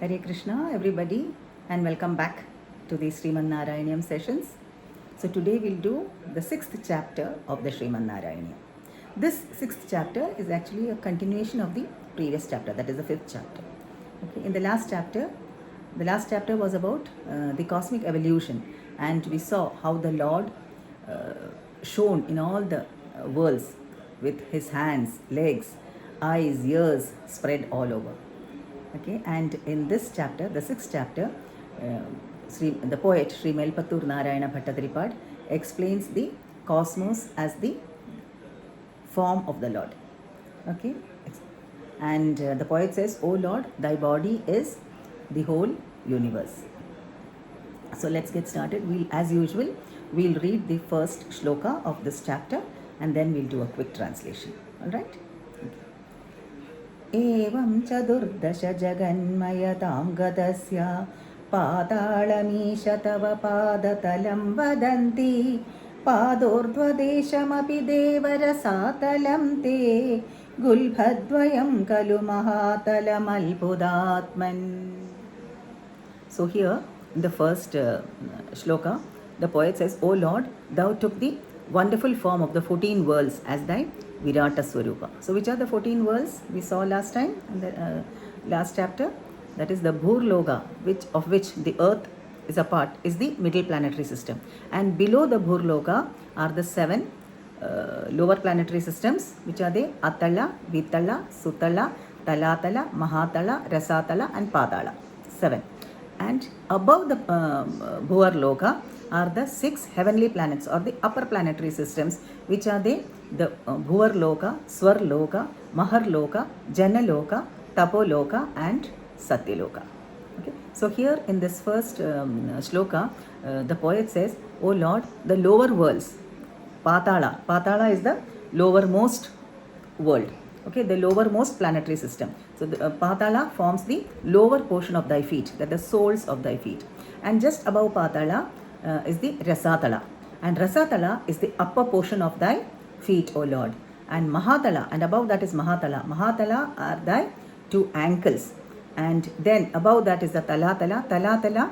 Hare Krishna, everybody, and welcome back to the Narayaneeyam sessions. So, today we'll do the sixth chapter of the Narayaneeyam. This sixth chapter is actually a continuation of the previous chapter, that is the fifth chapter. Okay, in the last chapter was about the cosmic evolution, and we saw how the Lord shone in all the worlds with his hands, legs, eyes, ears spread all over. Okay, and in this chapter, the sixth chapter, the poet Sri Melpattur Narayana Bhattadaripad explains the cosmos as the form of the Lord. Okay, and the poet says, "O Lord, thy body is the whole universe." So let's get started. As usual, we'll read the first shloka of this chapter and then we'll do a quick translation. All right? एवं चतुर्दश जगन्मयतां गतस्य पातालमीश तव पादतलं वदन्ति पादोर्ध्वदेशमपि देवरसातलं ते गुल्भद्वयं खलु महातलमल्पुदात्मन्. So here in the first shloka, the poet says, "O Lord, thou took the wonderful form of the 14 worlds as thy Virata Swarupa." So which are the 14 worlds we saw last time in the last chapter? That is the Bhurloka, of which the earth is a part, is the middle planetary system, and below the Bhurloka are the 7 lower planetary systems, which are the Atala, Vitala, Sutala, Talatala, Mahatala, Rasatala and Padala. 7. And above the Bhurloka are the 6 heavenly planets or the upper planetary systems, which are the Bhuvarloka, Swarloka, Maharloka, Janaloka, Tapoloka and Satyaloka. Okay. So here in this first shloka, the poet says, "O Lord, the lower worlds, Patala is the lowermost world. Okay, the lowermost planetary system. So the Patala forms the lower portion of thy feet, that the soles of thy feet. And just above Patala is the Rasatala. And Rasatala is the upper portion of thy feet, O Lord. And Mahatala, and above that is Mahatala. Mahatala are thy 2 ankles. And then above that is the Talatala. Talatala,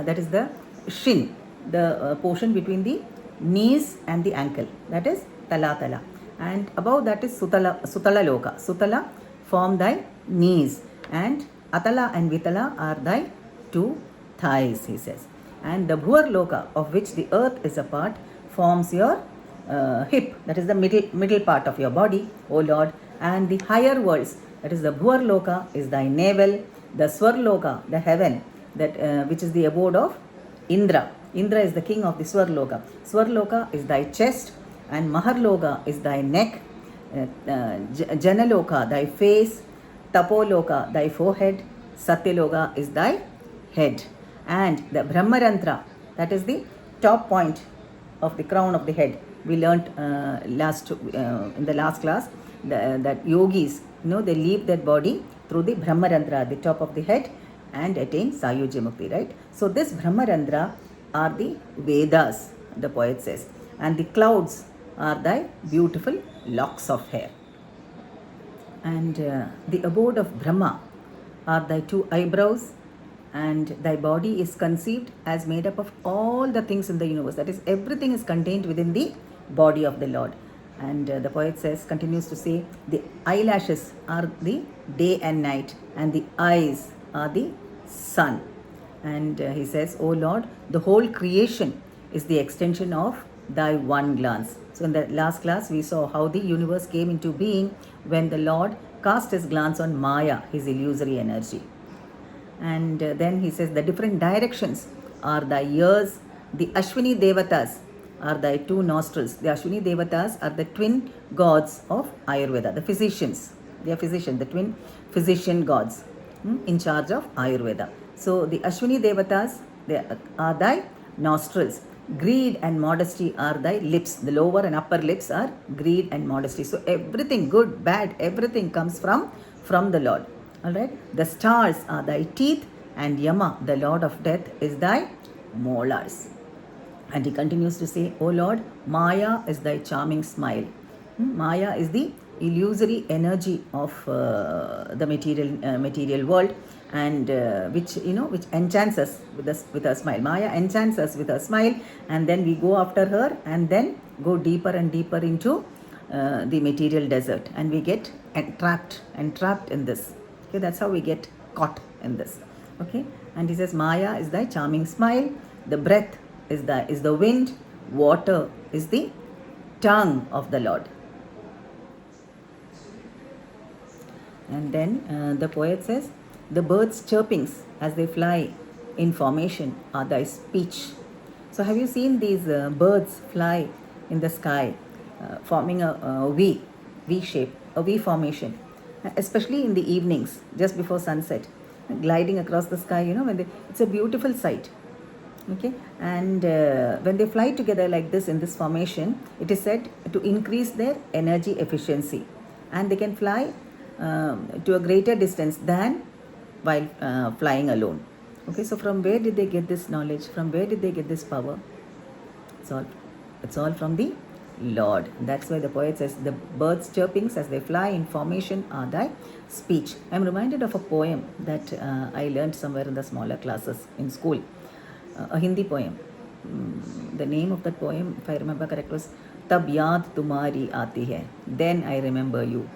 that is the shin, the portion between the knees and the ankle. That is Talatala. And above that is Sutala Loka. Sutala form thy knees. And Atala and Vitala are thy 2 thighs, he says. And the Bhuvar Loka, of which the earth is a part, forms your hip, that is the middle part of your body, O Lord. And the higher worlds, that is the Bhuvar Loka, is thy navel. The Swarloka, the heaven, that which is the abode of Indra. Indra is the king of the Swarloka. Swarloka is thy chest, and Maharloka is thy neck. Janaloka, thy face. Tapoloka, thy forehead. Satyaloka is thy head. And the Brahmarantra, that is the top point of the crown of the head. We learnt in the last class that yogis, they leave their body through the Brahmarantra at the top of the head and attain Sayujya Mukti, right? So this Brahmarantra are the Vedas, the poet says. And the clouds are thy beautiful locks of hair. And the abode of Brahma are thy 2 eyebrows. And thy body is conceived as made up of all the things in the universe. That is, everything is contained within the body of the Lord. And the poet continues to say, the eyelashes are the day and night, and the eyes are the sun. And he says, "O Lord, the whole creation is the extension of thy one glance." So in the last class, we saw how the universe came into being when the Lord cast his glance on Maya, his illusory energy. And then he says, the different directions are thy ears. The Ashwini Devatas are thy 2 nostrils. The Ashwini Devatas are the twin gods of Ayurveda, the physicians. They are physicians, the twin physician gods in charge of Ayurveda. So the Ashwini Devatas, they are thy nostrils. Greed and modesty are thy lips. The lower and upper lips are greed and modesty. So everything, good, bad, everything comes from the Lord. Alright, the stars are thy teeth, and Yama, the lord of death, is thy molars. And he continues to say, "O Lord, Maya is thy charming smile." Maya is the illusory energy of the material world, and which enchants us with a smile. Maya enchants us with a smile, and then we go after her, and then go deeper and deeper into the material desert, and we get entrapped in this. Okay, that's how we get caught in this. Okay, and he says, Maya is thy charming smile, the breath is the wind, water is the tongue of the Lord. And then the poet says, the birds' chirpings as they fly in formation are thy speech. So have you seen these birds fly in the sky, forming a V shape, a V formation, especially in the evenings, just before sunset, gliding across the sky, it's a beautiful sight. Okay, and when they fly together like this in this formation, it is said to increase their energy efficiency, and they can fly to a greater distance than while flying alone. Okay, so from where did they get this knowledge? From where did they get this power? It's all from the Lord. That's why the poet says, the birds' chirpings as they fly in formation are thy speech. I'm reminded of a poem that I learned somewhere in the smaller classes in school, a Hindi poem. The name of that poem, if I remember correct, was Tab Yaad Tumhari Aati Hai, Then I Remember You.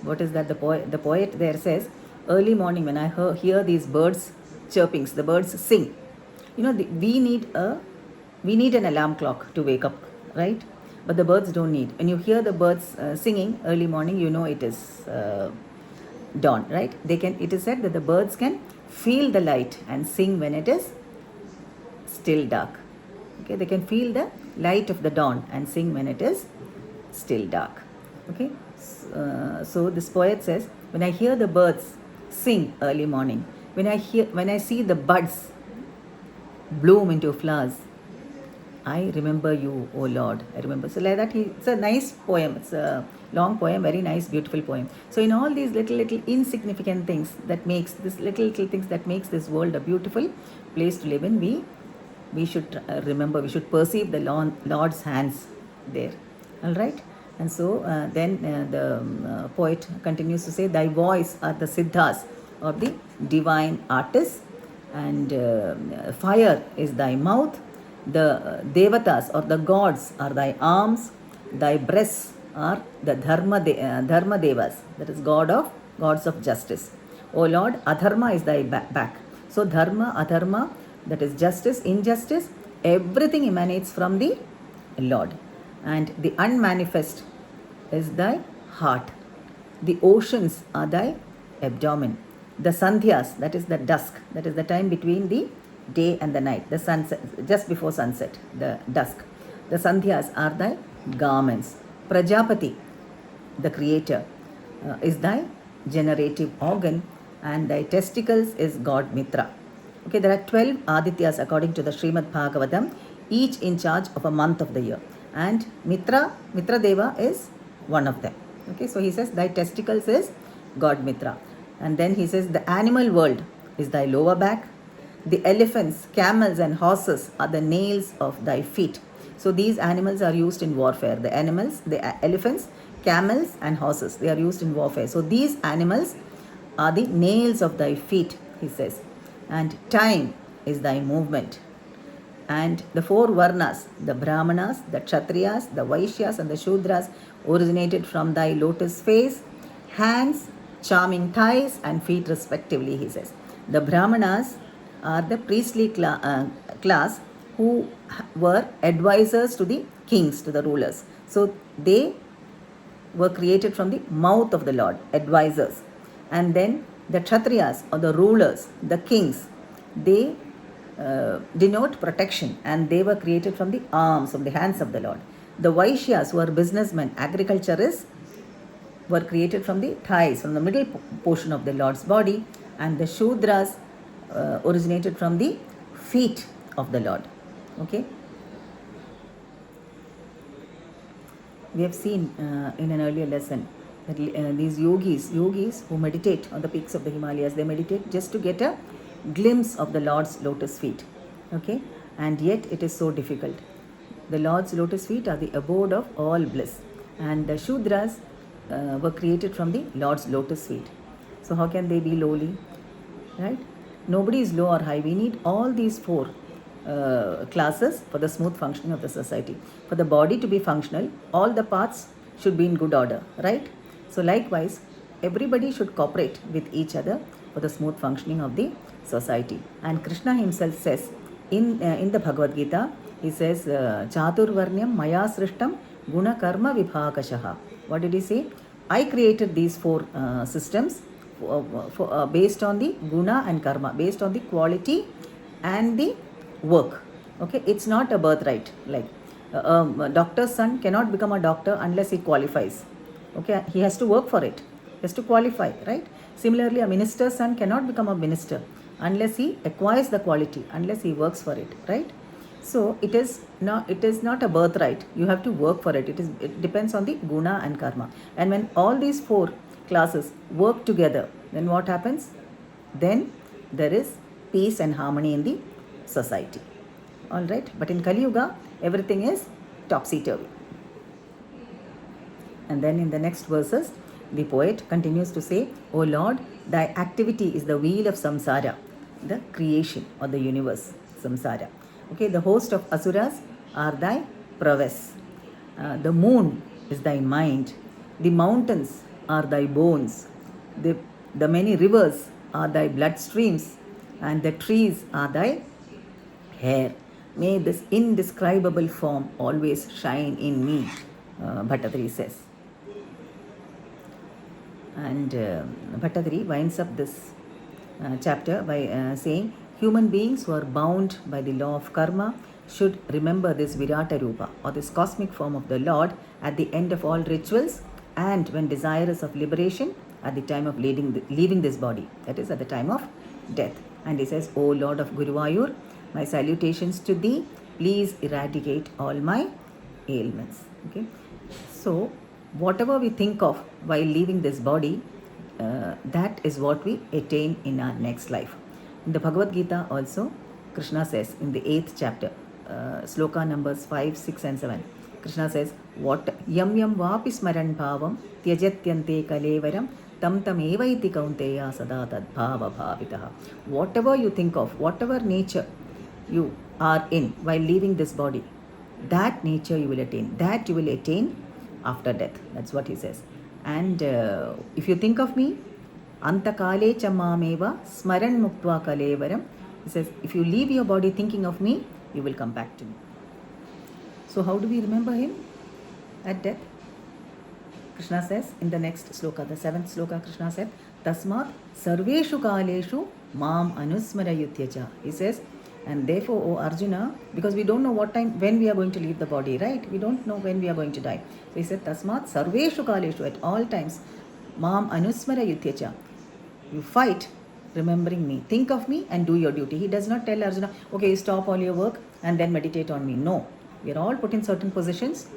What is that? The poet there says, early morning when I hear these birds chirpings, the birds sing. We need an alarm clock to wake up, right? But the birds don't need. When you hear the birds singing early morning, it is dawn, right? It is said that the birds can feel the light and sing when it is still dark. Okay, they can feel the light of the dawn and sing when it is still dark. Okay, so this poet says, when I hear the birds sing early morning, when I see the buds bloom into flowers, I remember you, O Lord. I remember. So like that, it's a nice poem. It's a long poem, very nice, beautiful poem. So in all these little insignificant things that makes this world a beautiful place to live in, we should remember, we should perceive the Lord's hands there. All right. And so then the poet continues to say, thy voice are the siddhas, or the divine artists, and fire is thy mouth, the devatas or the gods are thy arms, thy breasts are the dharma devas, that is gods of justice. O Lord, adharma is thy back. So dharma, adharma, that is justice, injustice, everything emanates from the Lord. And the unmanifest is thy heart. The oceans are thy abdomen. The sandhyas, that is the dusk, that is the time between the day and the night, the sunset, just before sunset, the dusk. The sandhyas are thy garments. Prajapati, the creator, is thy generative organ, and thy testicles is God Mitra. Okay, there are 12 Adityas according to the Srimad Bhagavatam, each in charge of a month of the year. And Mitra Deva is one of them. Okay, so he says, thy testicles is God Mitra. And then he says, the animal world is thy lower back. The elephants, camels and horses are the nails of thy feet. So these animals are used in warfare. The elephants, camels and horses, they are used in warfare. So these animals are the nails of thy feet, he says. And time is thy movement. And the 4 varnas, the brahmanas, the kshatriyas, the vaishyas and the shudras originated from thy lotus face, hands, charming thighs and feet respectively, he says. The brahmanas are the priestly class who were advisors to the kings, to the rulers. So they were created from the mouth of the Lord, advisors. And then the kshatriyas or the rulers, the kings, they denote protection, and they were created from the arms, from the hands of the Lord. The vaishyas, who are businessmen, agriculturists, were created from the thighs, from the middle portion of the Lord's body, and the shudras originated from the feet of the Lord. Okay. We have seen in an earlier lesson that these yogis who meditate on the peaks of the Himalayas, they meditate just to get a glimpse of the Lord's lotus feet. Okay, and yet it is so difficult. The Lord's lotus feet are the abode of all bliss, and the Shudras were created from the Lord's lotus feet. So how can they be lowly? Right? Nobody is low or high. We need all these four classes for the smooth functioning of the society. For the body to be functional, all the parts should be in good order, right? So likewise, everybody should cooperate with each other for the smooth functioning of the society. And Krishna himself says in the Bhagavad Gita, he says, Chaturvarnyam maya srishtam guna karma vibhakashaha. What did he say? I created these four systems based on the guna and karma, based on the quality and the work. Okay, it's not a birthright. Like a doctor's son cannot become a doctor unless he qualifies. Okay, he has to work for it. He has to qualify, right? Similarly, a minister's son cannot become a minister unless he acquires the quality, unless he works for it, right? So it is not a birthright. You have to work for it. It depends on the guna and karma. And when all these four classes work together, then what happens? Then there is peace and harmony in the society. All right. But in Kali Yuga, everything is topsy-turvy. And then in the next verses, the poet continues to say, O Lord, thy activity is the wheel of samsara, the creation or the universe, samsara. Okay, the host of asuras are thy prowess. The moon is thy mind. The mountains are thy bones. The many rivers are thy blood streams, and the trees are thy hair. May this indescribable form always shine in me, Bhattadri says. And Bhattadri winds up this chapter by saying, human beings who are bound by the law of karma should remember this Virata Rupa, or this cosmic form of the Lord, at the end of all rituals and when desirous of liberation at the time of leaving this body, that is at the time of death. And he says, O Lord of Guruvayur, my salutations to thee, please eradicate all my ailments. Okay, so whatever we think of while leaving this body, that is what we attain in our next life. In the Bhagavad Gita also, Krishna says in the 8th chapter, sloka numbers 5, 6 and 7, Krishna says, what yam yam vapi smaran bhavam tyajatyante kalevaram tam tam evaiti kaunteya sada tad bhava bhavitaha. Whatever you think of, whatever nature you are in while leaving this body, that nature you will attain. That you will attain after death. That's what he says. And if you think of me, antakale chamameva smaran muktva kalevaram, he says, if you leave your body thinking of me, you will come back to me. So how do we remember him at death? Krishna says in the next sloka, the 7th sloka, Krishna said, Tasmat sarveshu kaleshu mam anusmara yutyacha. He says, and therefore, O Arjuna, because we don't know when we are going to leave the body, right? We don't know when we are going to die. So he said, Tasmat sarveshu kaleshu, at all times, mam anusmara yutyacha. You fight remembering me. Think of me and do your duty. He does not tell Arjuna, okay, stop all your work and then meditate on me. No. We are all put in certain positions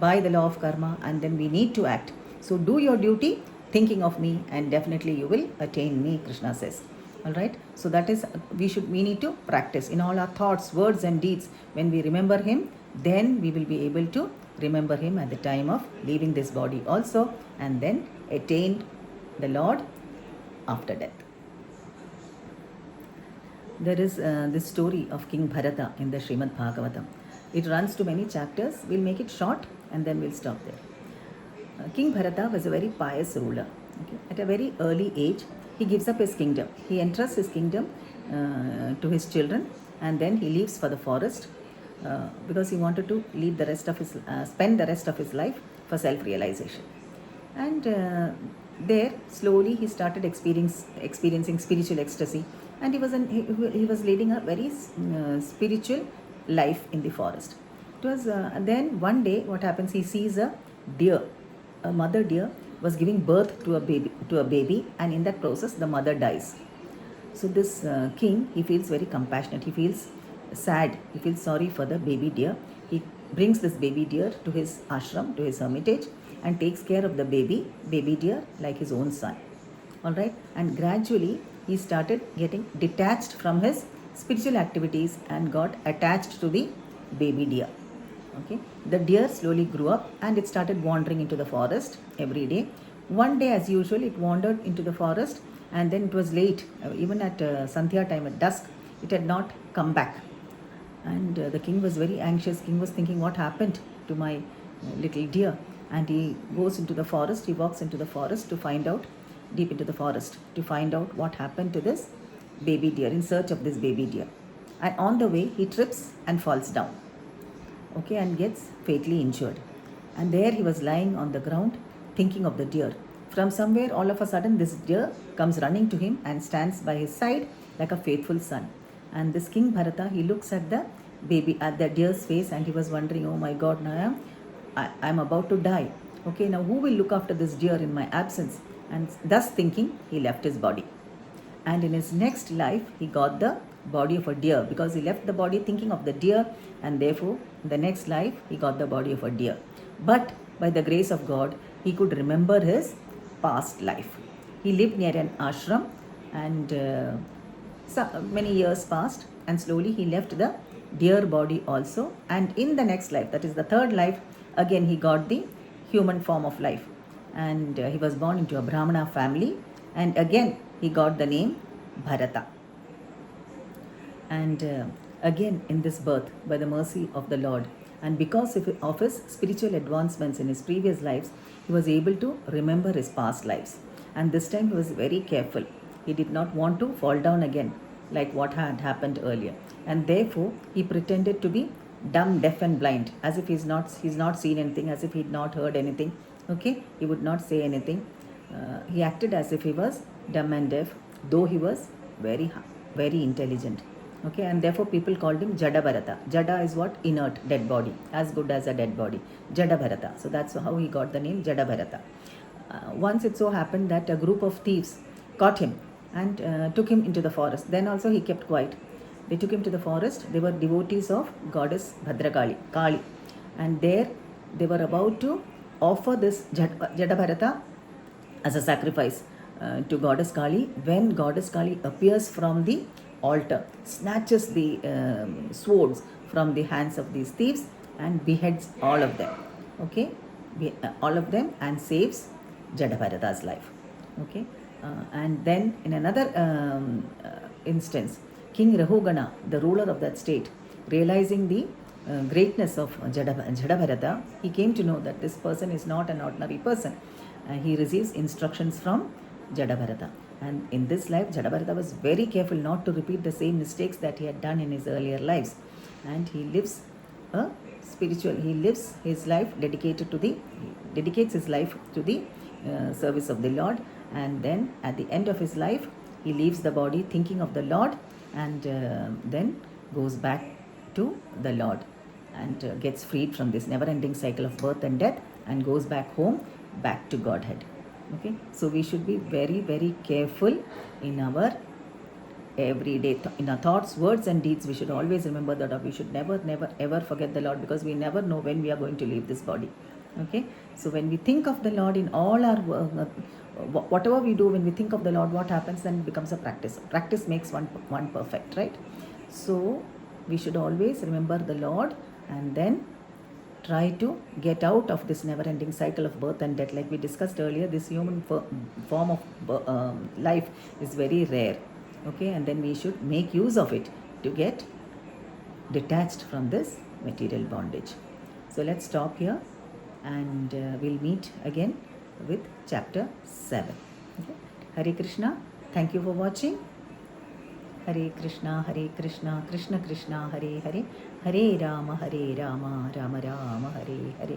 by the law of karma, and then we need to act. So do your duty thinking of me, and definitely you will attain me, Krishna says. All right. So that is, we need to practice in all our thoughts, words and deeds. When we remember him, then we will be able to remember him at the time of leaving this body also, and then attain the Lord after death. There is this story of King Bharata in the Srimad Bhagavatam. It runs to many chapters. We'll make it short and then we'll stop there. King Bharata was a very pious ruler. Okay? At a very early age, he gives up his kingdom. He entrusts his kingdom to his children, and then he leaves for the forest because he wanted to spend the rest of his life for self-realization. And there, slowly, he started experiencing spiritual ecstasy, and he was leading a very spiritual life in the forest. It was then one day, what happens? He sees a mother deer was giving birth to a baby, and in that process, the mother dies. So this king, he feels very compassionate. He feels sad. He feels sorry for the baby deer. He brings this baby deer to his ashram, to his hermitage, and takes care of the baby deer like his own son. All right, and gradually he started getting detached from his spiritual activities and got attached to the baby deer. Okay, the deer slowly grew up and it started wandering into the forest every day. One day, as usual, it wandered into the forest, and then it was late, even at Sandhya time at dusk, it had not come back. And the king was very anxious. King was thinking, what happened to my little deer? And he goes into the forest, he walks into the forest to find out, deep into the forest, to find out what happened to this baby deer, in search of this baby deer. And on the way, he trips and falls down, okay, and gets fatally injured. And there he was lying on the ground thinking of the deer. From somewhere, all of a sudden, this deer comes running to him and stands by his side like a faithful son. And this King Bharata, he looks at the baby, at the deer's face, and he was wondering, oh my God, now I'm about to die. Okay, now who will look after this deer in my absence? And thus thinking, he left his body. And in his next life, he got the body of a deer, because he left the body thinking of the deer, and therefore, in the next life, he got the body of a deer. But by the grace of God, he could remember his past life. He lived near an ashram, and many years passed, and slowly he left the deer body also. And in the next life, that is the third life, again he got the human form of life, and he was born into a Brahmana family, and again he got the name Bharata. And again in this birth, by the mercy of the Lord, and because of his spiritual advancements in his previous lives, he was able to remember his past lives. And this time he was very careful. He did not want to fall down again like what had happened earlier. And therefore he pretended to be dumb, deaf and blind, as if he's not seen anything, as if he'd not heard anything. Okay, he would not say anything. He acted as if he was dumb and deaf, though he was very, very intelligent. Okay, and therefore people called him Jada Bharata. Jada is what? Inert, dead body, as good as a dead body. Jada Bharata. So that's how he got the name Jada Bharata. Once it so happened that a group of thieves caught him and took him into the forest. Then also he kept quiet. They took him to the forest. They were devotees of goddess Bhadrakali, Kali. And there they were about to offer this Jada Bharata as a sacrifice to goddess Kali, when goddess Kali appears from the altar, snatches the swords from the hands of these thieves and beheads all of them. Okay, all of them, and saves Jada Bharata's life. Okay, and then in another instance, King Rahugana, the ruler of that state, realizing the greatness of Jada Bharata, he came to know that this person is not an ordinary person. He receives instructions from Jada Bharata. And in this life, Jada Bharata was very careful not to repeat the same mistakes that he had done in his earlier lives. And he lives a spiritual, he lives his life dedicates his life to the service of the Lord. And then at the end of his life, he leaves the body thinking of the Lord, and then goes back to the Lord, and gets freed from this never-ending cycle of birth and death, and goes back home, back to Godhead. Okay, so we should be very, very careful in our everyday, in our thoughts, words and deeds. We should always remember that we should never, ever forget the Lord, because we never know when we are going to leave this body. Okay, so when we think of the Lord in all our whatever we do, when we think of the Lord, what happens? Then it becomes a practice. Practice makes one perfect, right? So we should always remember the Lord, and then try to get out of this never-ending cycle of birth and death. Like we discussed earlier, this human form of life is very rare. Okay, and then we should make use of it to get detached from this material bondage. So let's stop here, and we'll meet again with chapter 7. Okay. Hare Krishna. Thank you for watching. Hare Krishna, Krishna Krishna, Hare Hare, Hare Rama, Rama Rama, Hare Hare.